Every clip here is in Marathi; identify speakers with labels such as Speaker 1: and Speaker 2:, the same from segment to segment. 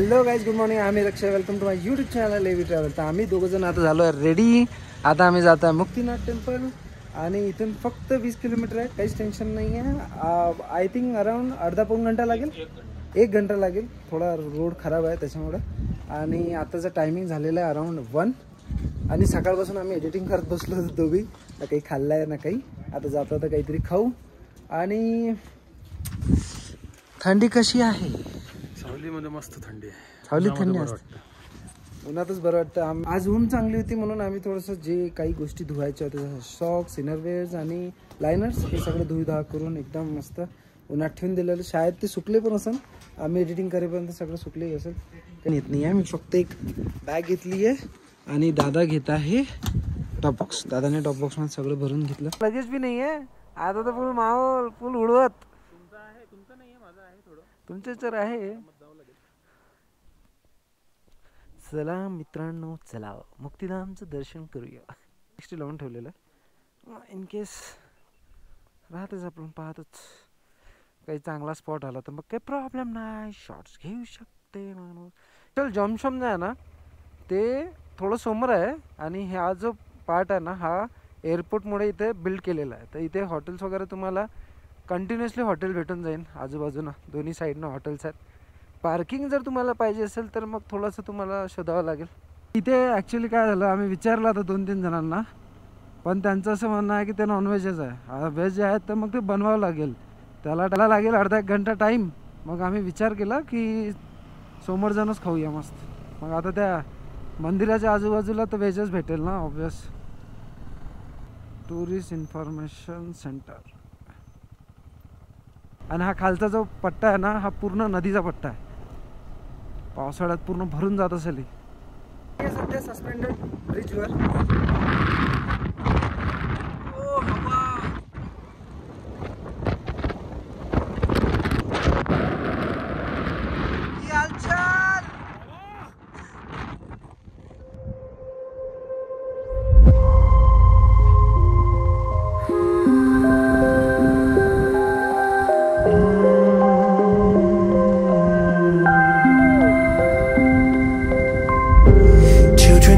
Speaker 1: Hello guys, good morning. आम्ही Laksh, welcome to my YouTube channel AV travel. तर आम्ही दोघं जण आता झालो आहे रेडी. आता आम्ही जातो आहे मुक्तीनाथ टेम्पल आणि इथून फक्त 20 किलोमीटर आहे. काहीच टेन्शन नाही आहे. आय थिंक अराउंड अर्धा पाऊण घंटा लागेल, 1 घंटा लागेल. थोडा रोड खराब आहे त्याच्यामुळं. आणि आताचं टायमिंग झालेलं आहे अराउंड 1. आणि सकाळपासून आम्ही एडिटिंग करत बसलो होतो दोघी. ना काही खाल्लं आहे ना काही. आता जातो तर काहीतरी खाऊ. आणि थंडी कशी आहे?
Speaker 2: सावलीमध्ये मस्त थंडी आहे.
Speaker 1: सावलीत थंडी असते, उन्हातच बरं वाटतं. आज ऊन चांगली होती म्हणून आम्ही थोडंसं जे काही गोष्टी धुवायच्या होत्या, सॉक्स, इनरवेअर्स आणि लायनर्स, हे सगळं धुईधा करून एकदम मस्त उन्हात ठेवून दिलेलं. शाळेत ते सुकले पण असेल, आम्ही एडिटिंग करेपर्यंत सगळं सुकले असेल. काही येत नाही आहे. मी फक्त एक बॅग घेतली आहे आणि दादा घेत आहे टॉप बॉक्स. दादाने टॉप बॉक्समध्ये सगळं भरून घेतलं. लगेच बी नाही आहे आता तर फुल माहोल, फुल उडवत.
Speaker 2: तुमचं नाही आहे, माझं आहे थोडं.
Speaker 1: तुमचे तर आहे. चला मित्रांनो, चला मुक्तिधामचं दर्शन करूया. नेक्स्ट लावून ठेवलेलं इन केस राहतच, आपण पाहतच. काही चांगला स्पॉट आला तर मग काही प्रॉब्लेम नाही, शॉर्ट्स घेऊ शकते माणूस. चल जॉमशॉम जे आहे ना ते थोडं समोर आहे. आणि हा जो पार्ट आहे ना हा एअरपोर्टमुळे इथे बिल्ड केलेला आहे. तर इथे हॉटेल्स वगैरे तुम्हाला कंटिन्युअसली हॉटेल भेटून जाईल. आजूबाजूला दोन्ही साईडनं हॉटेल्स आहेत. पार्किंग जर तुम्हाला पाहिजे असेल तर मग थोडंसं तुम्हाला शोधावं लागेल. इथे ॲक्च्युली काय झालं, आम्ही विचारलं आता 2-3 जणांना, पण त्यांचं असं म्हणणं आहे की ते नॉनव्हेजच आहे. व्हेज जे आहेत तर मग ते बनवावं लागेल. त्याला लागेल अर्धा 1 घंटा टाईम. मग आम्ही विचार केला की समोर जाऊनच खाऊया मस्त. मग आता त्या मंदिराच्या आजूबाजूला तर व्हेजच भेटेल ना ऑब्वियस. Tourist information centre. आणि हा खालचा जो पट्टा आहे ना हा पूर्ण नदीचा पट्टा आहे. पावसाळ्यात पूर्ण भरून जात असेल. सध्या suspended ब्रिजवर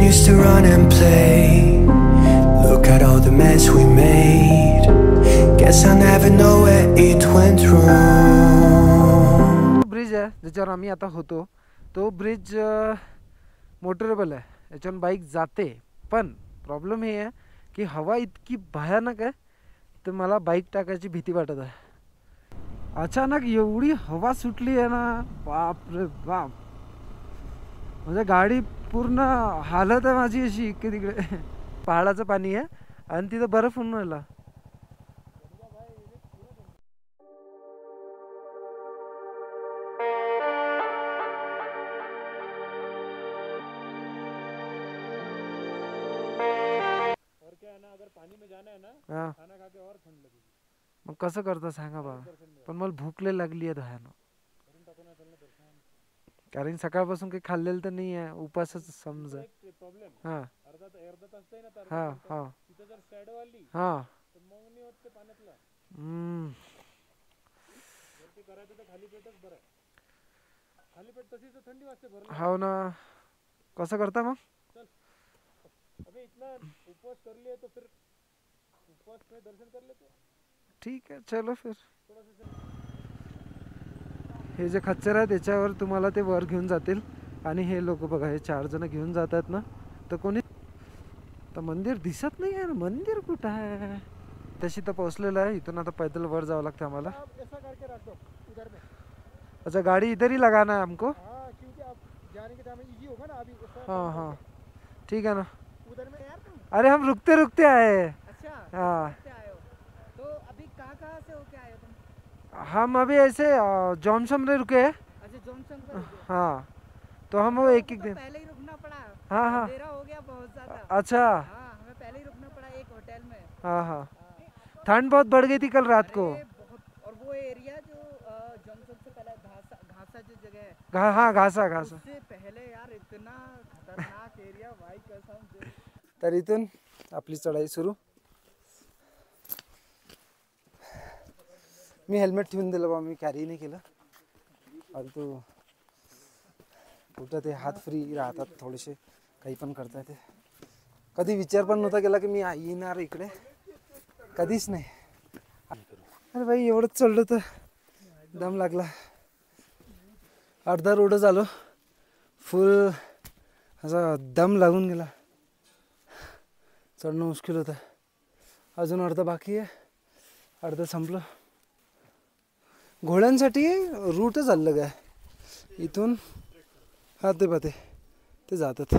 Speaker 3: used to run and play. Look at all the mess we made. Guess I never know where it went wrong.
Speaker 1: Bridge आहे ज्याच्यावर आम्ही आता होतो, तो ब्रिज मोटरेबल आहे. याच्यावर बाईक जाते. पण प्रॉब्लेम हे आहे की हवा इतकी भयानक आहे तर मला बाईक टाकायची भीती वाटत आहे. अचानक एवढी हवा सुटली आहे ना, बाप रे बाप. म्हणजे गाडी पूर्ण हालत आहे माझी अशी इकडे तिकडे. पहाडाचं पाणी आहे आणि तिथं बर्फ होऊन राहिला. मग कसं करता सांगा बा. पण मला भूक लय लागली आहे दह्यानं. कारण सकाळपासून काही खाल्लेलं तर नाही आहे, उपासच समजा. हां हां हां हां. हो ना, कसं करता मग? ठीक आहे, चलो फिर. हे जे खच्चर आहे त्याच्यावर तुम्हाला ते वर घेऊन जातील. आणि हे लोक बघा, हे 4 जण घेऊन जातात ना. तर कोणी तर मंदिर दिसत नाही आहे. मंदिर कुठं आहे? तशी तर पोहोचलेलं आहे. इथून आता पैदल वर जावं लागतं आम्हाला. अच्छा, गाड़ी इधर ही लगाना है हमको? हाँ हाँ ठीक है ना. अरे हम रुकते रुकते आए. हाँ,
Speaker 4: तो अभी कहाँ से होके आए हो तुम?
Speaker 1: हम अभी ऐसे जॉनसन में रुके हैं.
Speaker 4: अच्छा, जॉनसन पर रुके.
Speaker 1: हाँ, तो हम वो एक दिन
Speaker 4: पहले ही रुकना पड़ा.
Speaker 1: हाँ हाँ.
Speaker 4: अंधेरा हो गया बहुत ज्यादा.
Speaker 1: अच्छा.
Speaker 4: हाँ, हमें पहले ही रुकना पड़ा एक होटल में.
Speaker 1: हाँ हाँ. ठंड बहुत बढ़ गई थी कल रात को.
Speaker 4: बहुत. और वो एरिया जो जॉनसन से पहले घासा जो जगह है.
Speaker 1: हाँ घासा.
Speaker 4: उससे पहले यार इतना खतरनाक एरिया भाई कसम से.
Speaker 1: तर इथून आपली चढाई सुरू. मी हेल्मेट ठेवून दिलं बा, मी कॅरी नाही केलं. फालतू कुठं ते हात फ्री राहतात थोडेसे, काही पण करता येते. कधी विचार पण नव्हता केला की मी येणार इकडे, कधीच नाही. अरे भाई एवढंच चढलं तर दम लागला. अर्धा रोड झालो, फुल असा दम लागून गेला. चढणं मुश्किल होतं. अजून अर्धा बाकी आहे, अर्धा संपलं. घोड्यांसाठी रूटच अलग आहे. इथून हा ते पाहते ते जातात,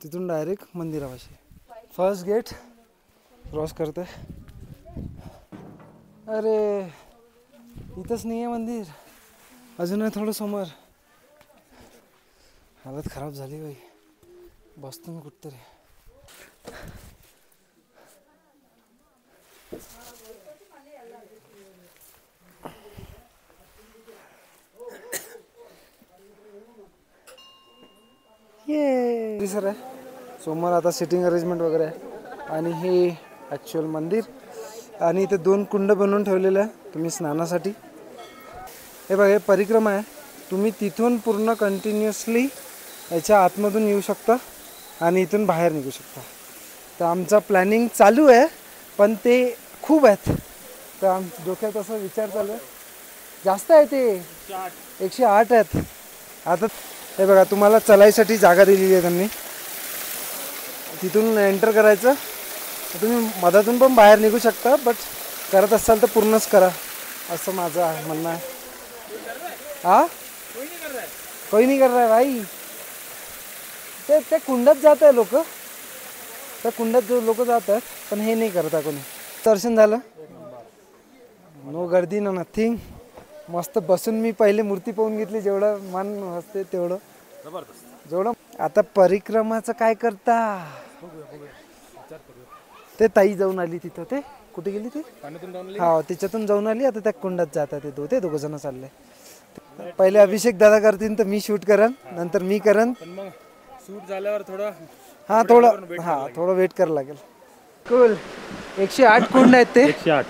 Speaker 1: तिथून डायरेक्ट मंदिरापाशी. फर्स्ट गेट क्रॉस करते. अरे इथंच नाही आहे मंदिर, अजून आहे थोडं समोर. हालत खराब झाली बाई, बसतो मी कुठतरी. ये सर आहे समोर. आता सिटिंग अरेंजमेंट वगैरे आहे. आणि हे ॲक्च्युअल मंदिर. आणि इथे 2 कुंड बनवून ठेवलेले आहे तुम्ही स्नानासाठी. हे बघा, हे परिक्रमा आहे. तुम्ही तिथून पूर्ण कंटिन्युअसली याच्या आतमधून येऊ शकता आणि इथून बाहेर निघू शकता. तर आमचा प्लॅनिंग चालू आहे, पण ते खूप आहेत. तर डोक्यात असा विचार चालू आहे. जास्त आहे ते, 108 आहेत. आता हे बघा, तुम्हाला चलायसाठी जागा दिलेली आहे त्यांनी. तिथून एंटर करायचं. तुम्ही मधातून पण बाहेर निघू शकता, बट करत असाल तर पूर्णच करा, असं माझं म्हणणं आहे. हाँ कोई नहीं कर रहा है भाई. ते कुंडात जात आहे लोक, त्या कुंडात जो लोक जात आहेत, पण हे नाही करता कोणी. दर्शन झालं, नो गर्दी नो नथिंग. मस्त बसून मी पहिले मूर्ती पाहून घेतली, जेवढं मन असते तेवढं जेवढं. आता परिक्रमाचं काय करता, ते ताई जाऊन आली तिथं. ते कुठे गेली ती, हा त्याच्यातून जाऊन आली. आता त्या कुंडात जातात ते दोघं जण चालले. पहिले अभिषेक दादा करतील तर मी शूट करन, नंतर मी करन.
Speaker 2: शूट झाल्यावर थोडं
Speaker 1: थोडं वेट करावं लागेल. कुल 108 कुंड आहेत ते.
Speaker 2: 108.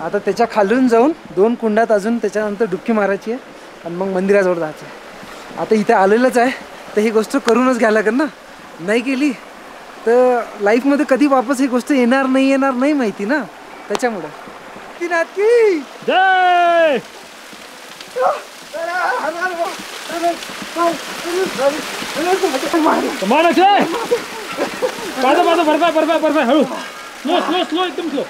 Speaker 1: आता त्याच्या खालून जाऊन 2 कुंडात अजून त्याच्यानंतर डुबकी मारायची आहे आणि मग मंदिराजवळ जायचं आहे. आता इथे आलेलंच आहे तर ही गोष्ट करूनच घ्यायला लागेल ना. नाही केली तर लाईफमध्ये कधी वापस ही गोष्ट येणार नाही माहिती ना. त्याच्यामुळं
Speaker 2: जय कमाल आहे. बरं हळू, स्लो एकदम स्लो.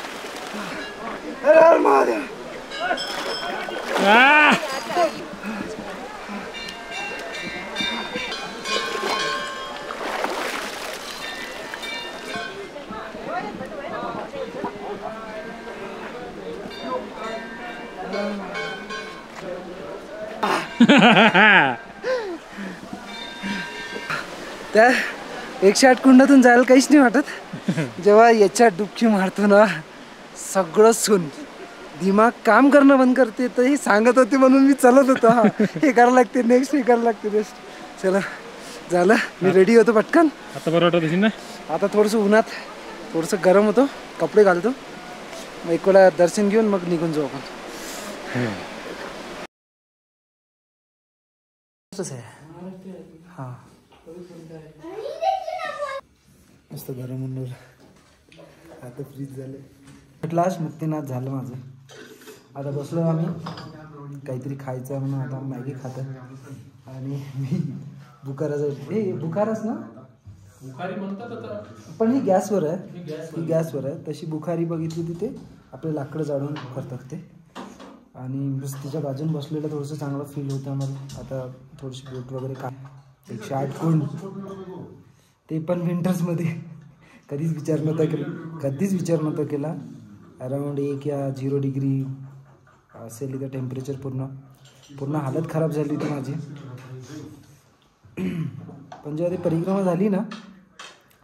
Speaker 1: त्या 108 कुंडातून जायला काहीच नाही वाटत. जेव्हा याच्यात डुबकी मारतो ना, सगळं सुन दिमाग काम करणं बंद करते. तर हे सांगत होते म्हणून मी चालत होतो. हा हे करायला लागते नेक्स्ट, हे करायला लागते नेक्स्ट. चला झालं, मी रेडी होतो पटकन.
Speaker 2: आता बरं वाटत असेल ना.
Speaker 1: आता थोडंसं उन्हात थोडंसं गरम होतो, कपडे घालतो. मग एक वेळा दर्शन घेऊन मग निघून जाऊ आपण. हां मस्त गरम होऊन आता फ्रीज झालं. लास्ट मुक्तीनाथ झालं माझं. आता बसलो आम्ही, काहीतरी खायचं म्हणून आता मॅगी खात. आणि मी बुखाराचं, हे बुखाराच ना,
Speaker 2: बुखारी म्हणतात आता,
Speaker 1: पण ही गॅसवर आहे. ही गॅसवर आहे. तशी बुखारी बघितली तिथे आपले लाकडं जाळून करतात ते. आणि बस तिच्या बाजून बसलेलं थोडंसं चांगलं फील होतं मला. आता थोडीशी बोट वगैरे का 108 कुंड, ते पण विंटर्समध्ये. कधीच विचार नव्हता केला. अराउंड 1 या 0 डिग्री असेल इथं टेम्परेचर. पूर्ण हालत खराब झाली होती माझी. पण जेव्हा ती परिक्रमा झाली ना,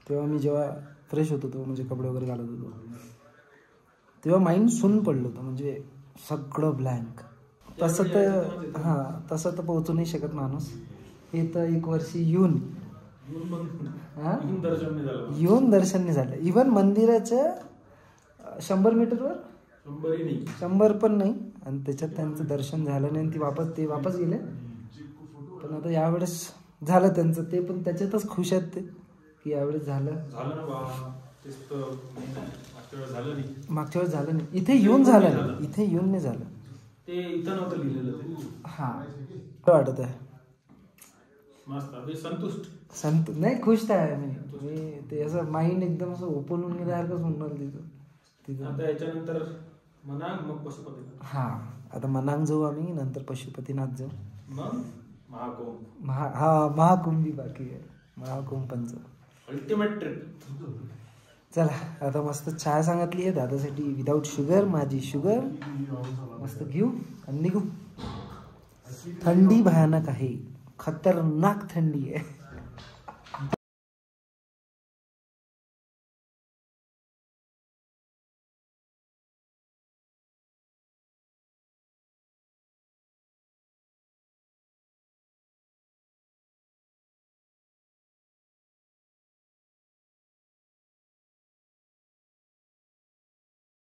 Speaker 1: तेव्हा मी जेव्हा फ्रेश होत होतो, म्हणजे कपडे वगैरे घालत होतो, तेव्हा माइंड सुन्न पडलं होतं. म्हणजे सगळं ब्लँक. तसं तर पोहोचू नाही शकत माणूस. हे तर 1 वर्षी येऊन दर्शन नाही झालं. इव्हन मंदिराच्या 100 मीटरवर 100 पण नाही. आणि त्याच्यात त्यांचं दर्शन झालं नाही आणि ते वापस गेले. पण आता यावेळेस झालं त्यांचं ते, पण त्याच्यातच खुश आहेत ते की यावेळेस झालं.
Speaker 2: झालं ना बाबा, तेच तर main आहे. मागच्या वेळेस झालं नाही.
Speaker 1: मागच्या वेळेस झालं नाही, इथे येऊन झालं नाही, इथे येऊन नाही झालं.
Speaker 2: ते इथं नव्हतं लिहिलेलं ते.
Speaker 1: हां वाटत आहे
Speaker 2: मस्त अभि संतुष्ट.
Speaker 1: नाही खुश तर आहे मी ते असं माइंड एकदम असं ओपन होऊन गेल्यासारखंच होणार तिथं.
Speaker 2: आता याच्यानंतर म्हणा मग पशुपती.
Speaker 1: हां आता मनांग जाऊ आम्ही, नंतर पशुपतीनाथ जाऊ,
Speaker 2: मग महाकुंभ.
Speaker 1: महाकुंभी बाकी आहे, महाकुंभ पंच
Speaker 2: अल्टिमेट ट्रिप.
Speaker 1: चला आता मस्त चहा सांगितली आहे दादासाठी विदाऊट शुगर, माझी शुगर. मस्त घेऊ आणि निघू. थंडी भयानक आहे, खतरनाक थंडी आहे.